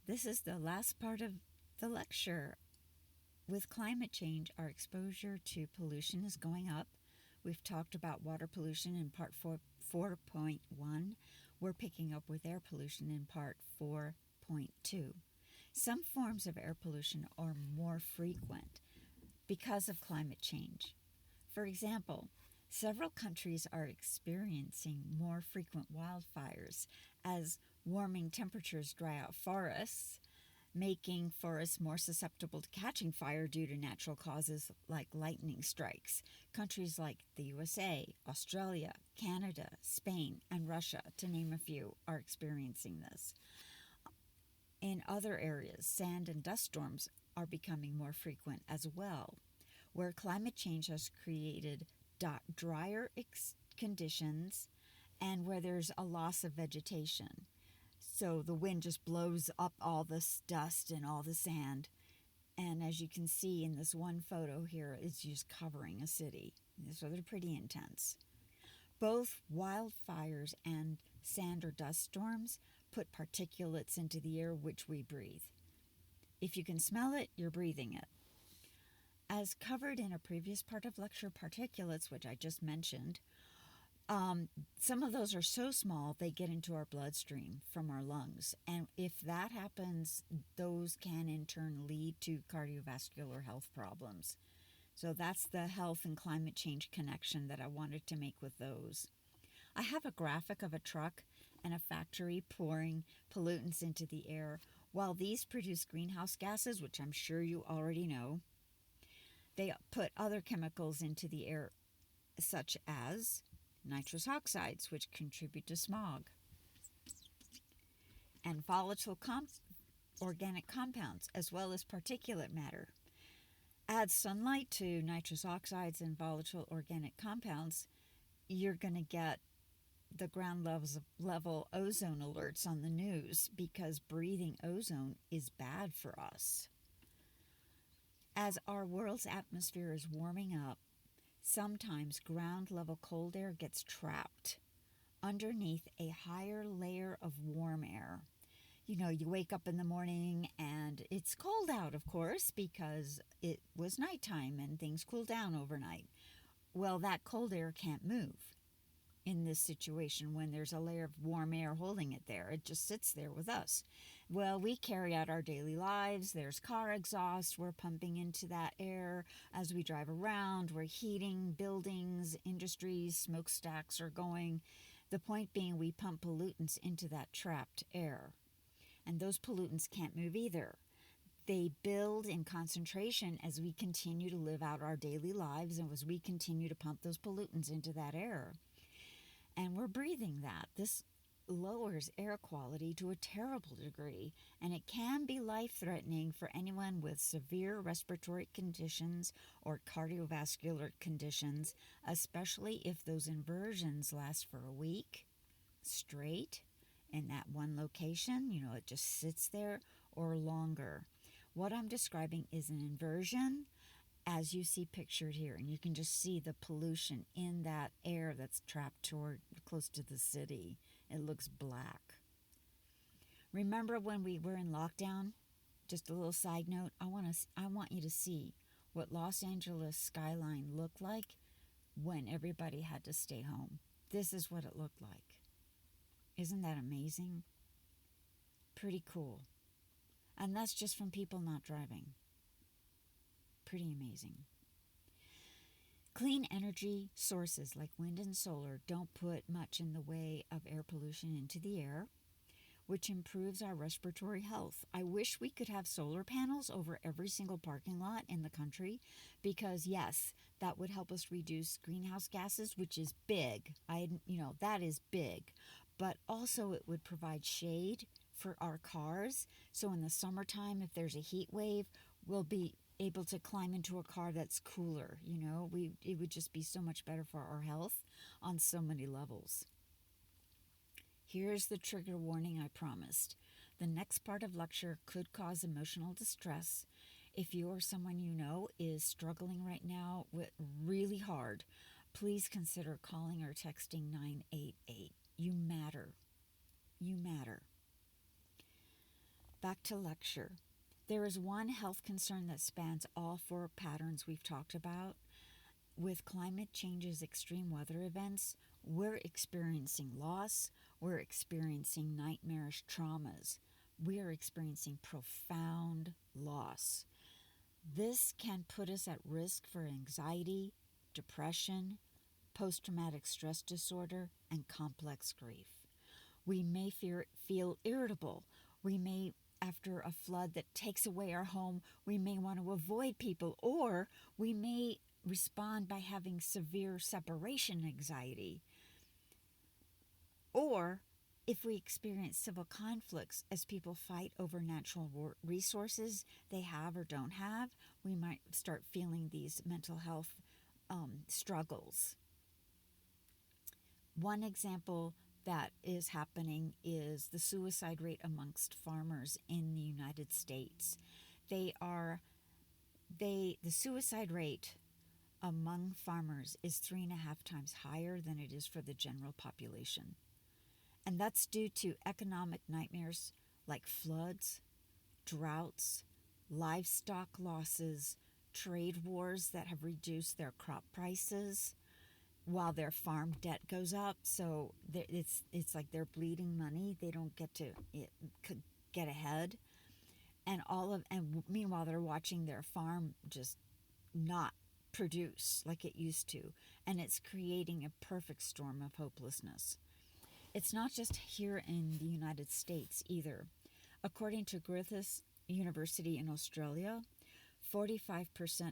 This is the last part of the lecture. With climate change, our exposure to pollution is going up. We've talked about water pollution in part 4.1. We're picking up with air pollution in part 4.2. Some forms of air pollution are more frequent because of climate change. For example, several countries are experiencing more frequent wildfires as warming temperatures dry out forests, making forests more susceptible to catching fire due to natural causes like lightning strikes. Countries like the USA, Australia, Canada, Spain, and Russia, to name a few, are experiencing this. In other areas, sand and dust storms are becoming more frequent as well, where climate change has created drier conditions and where there's a loss of vegetation. So the wind just blows up all this dust and all the sand. And as you can see in this one photo here, it's just covering a city. So they're pretty intense. Both wildfires and sand or dust storms put particulates into the air which we breathe. If you can smell it, you're breathing it. As covered in a previous part of lecture, particulates, which I just mentioned, some of those are so small they get into our bloodstream from our lungs. And if that happens, those can in turn lead to cardiovascular health problems. So that's the health and climate change connection that I wanted to make with those. I have a graphic of a truck and a factory pouring pollutants into the air. While these produce greenhouse gases, which I'm sure you already know, they put other chemicals into the air, such as nitrous oxides, which contribute to smog, and volatile organic compounds, as well as particulate matter. Add sunlight to nitrous oxides and volatile organic compounds, you're going to get the ground level ozone alerts on the news, because breathing ozone is bad for us. As our world's atmosphere is warming up, sometimes ground level cold air gets trapped underneath a higher layer of warm air. You wake up in the morning and it's cold out, of course, because it was nighttime and things cool down overnight. Well, that cold air can't move in this situation when there's a layer of warm air holding it there. It just sits there with us. Well, we carry out our daily lives. There's car exhaust. We're pumping into that air as we drive around. We're heating buildings, industries, smokestacks are going. The point being, we pump pollutants into that trapped air. And those pollutants can't move either. They build in concentration as we continue to live out our daily lives and as we continue to pump those pollutants into that air. And we're breathing that. This lowers air quality to a terrible degree, and it can be life-threatening for anyone with severe respiratory conditions or cardiovascular conditions, especially if those inversions last for a week straight in that one location. It just sits there, or longer. What I'm describing is an inversion, as you see pictured here, and you can just see the pollution in that air that's trapped close to the city. It looks black. Remember when we were in lockdown? Just a little side note, I want you to see what Los Angeles skyline looked like when everybody had to stay home. This is what it looked like. Isn't that amazing? Pretty cool. And that's just from people not driving. Pretty amazing. Clean energy sources like wind and solar don't put much in the way of air pollution into the air, which improves our respiratory health. I wish we could have solar panels over every single parking lot in the country, because yes, that would help us reduce greenhouse gases, which is big. That is big. But also it would provide shade for our cars. So in the summertime, if there's a heat wave, we'll be able to climb into a car that's cooler. It would just be so much better for our health on so many levels. Here's the trigger warning I promised. The next part of lecture could cause emotional distress. If you or someone you know is struggling right now with really hard, please consider calling or texting 988. You matter. You matter. back to lecture. There is one health concern that spans all four patterns we've talked about. With climate change's extreme weather events, we're experiencing loss, we're experiencing nightmarish traumas, we're experiencing profound loss. This can put us at risk for anxiety, depression, post-traumatic stress disorder, and complex grief. We may feel irritable. We may, after a flood that takes away our home, we may want to avoid people, or we may respond by having severe separation anxiety. Or if we experience civil conflicts as people fight over natural resources they have or don't have, we might start feeling these mental health struggles. One example that is happening is the suicide rate amongst farmers in the United States. The suicide rate among farmers is 3.5 times higher than it is for the general population. And that's due to economic nightmares like floods, droughts, livestock losses, trade wars that have reduced their crop prices, while their farm debt goes up. So it's like they're bleeding money. They don't get to get ahead. And meanwhile, they're watching their farm just not produce like it used to. And it's creating a perfect storm of hopelessness. It's not just here in the United States either. According to Griffith University in Australia, 45%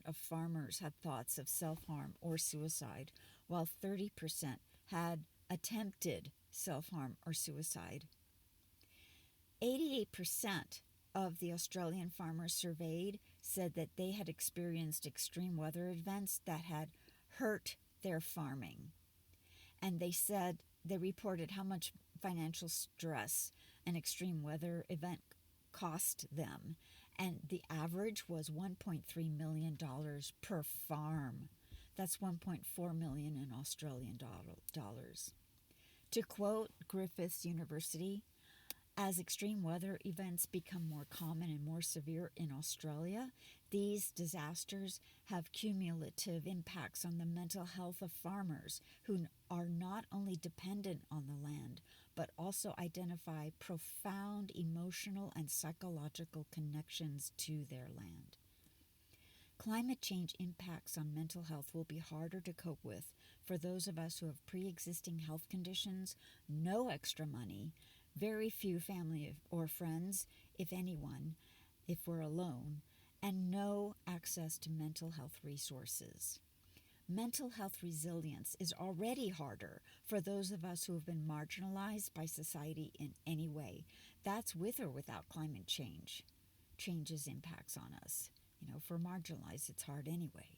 of farmers had thoughts of self-harm or suicide, while 30% had attempted self-harm or suicide. 88% of the Australian farmers surveyed said that they had experienced extreme weather events that had hurt their farming. And they reported how much financial stress an extreme weather event cost them. And the average was $1.3 million per farm. That's $1.4 million in Australian dollars. To quote Griffith University, as extreme weather events become more common and more severe in Australia, these disasters have cumulative impacts on the mental health of farmers who are not only dependent on the land, but also identify profound emotional and psychological connections to their land. Climate change impacts on mental health will be harder to cope with for those of us who have pre-existing health conditions, no extra money, very few family or friends, if anyone, if we're alone, and no access to mental health resources. Mental health resilience is already harder for those of us who have been marginalized by society in any way. That's with or without climate change. Change's impacts on us. For marginalized, it's hard anyway.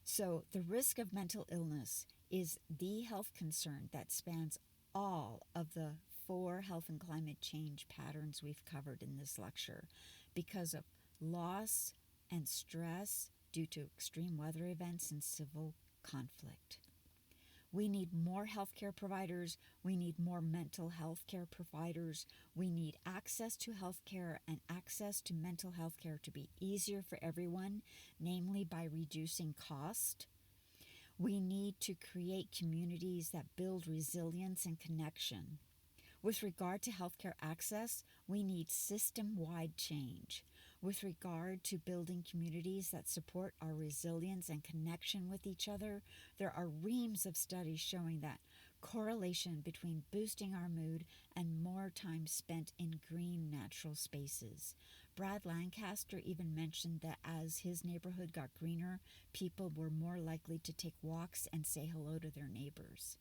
So the risk of mental illness is the health concern that spans all of the 4 health and climate change patterns we've covered in this lecture because of loss and stress due to extreme weather events and civil conflict. We need more healthcare providers. We need more mental health care providers. We need access to healthcare and access to mental health care to be easier for everyone, namely by reducing cost. We need to create communities that build resilience and connection. With regard to healthcare access, we need system-wide change. With regard to building communities that support our resilience and connection with each other, there are reams of studies showing that correlation between boosting our mood and more time spent in green natural spaces. Brad Lancaster even mentioned that as his neighborhood got greener, people were more likely to take walks and say hello to their neighbors.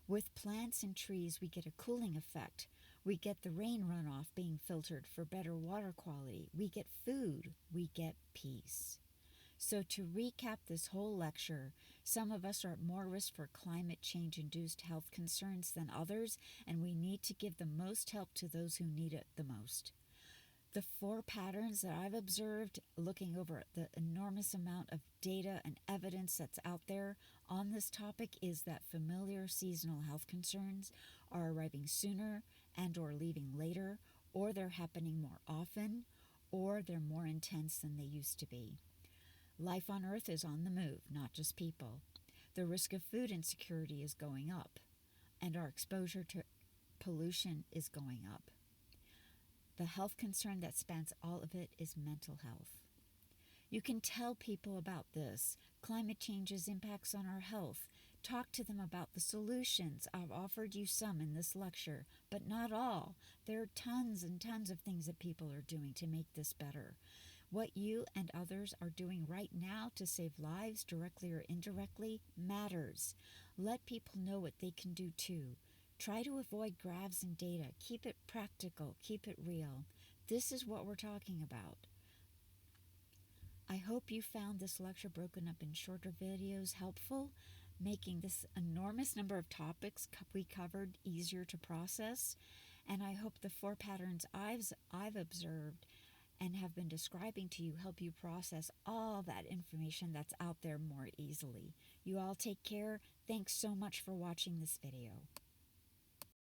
With plants and trees, we get a cooling effect. We get the rain runoff being filtered for better water quality. We get food. We get peace. So to recap this whole lecture, some of us are at more risk for climate change-induced health concerns than others, and we need to give the most help to those who need it the most. The 4 patterns that I've observed, looking over the enormous amount of data and evidence that's out there on this topic, is that familiar seasonal health concerns are arriving sooner and or leaving later, or they're happening more often, or they're more intense than they used to be. Life on Earth is on the move, not just people. The risk of food insecurity is going up, and our exposure to pollution is going up. The health concern that spans all of it is mental health. You can tell people about this. Climate change's impacts on our health. Talk to them about the solutions. I've offered you some in this lecture, but not all. There are tons and tons of things that people are doing to make this better. What you and others are doing right now to save lives, directly or indirectly, matters. Let people know what they can do too. Try to avoid graphs and data. Keep it practical. Keep it real. This is what we're talking about. I hope you found this lecture broken up in shorter videos helpful, making this enormous number of topics we covered easier to process. And I hope the 4 patterns I've observed and have been describing to you help you process all that information that's out there more easily. You all take care. Thanks so much for watching this video.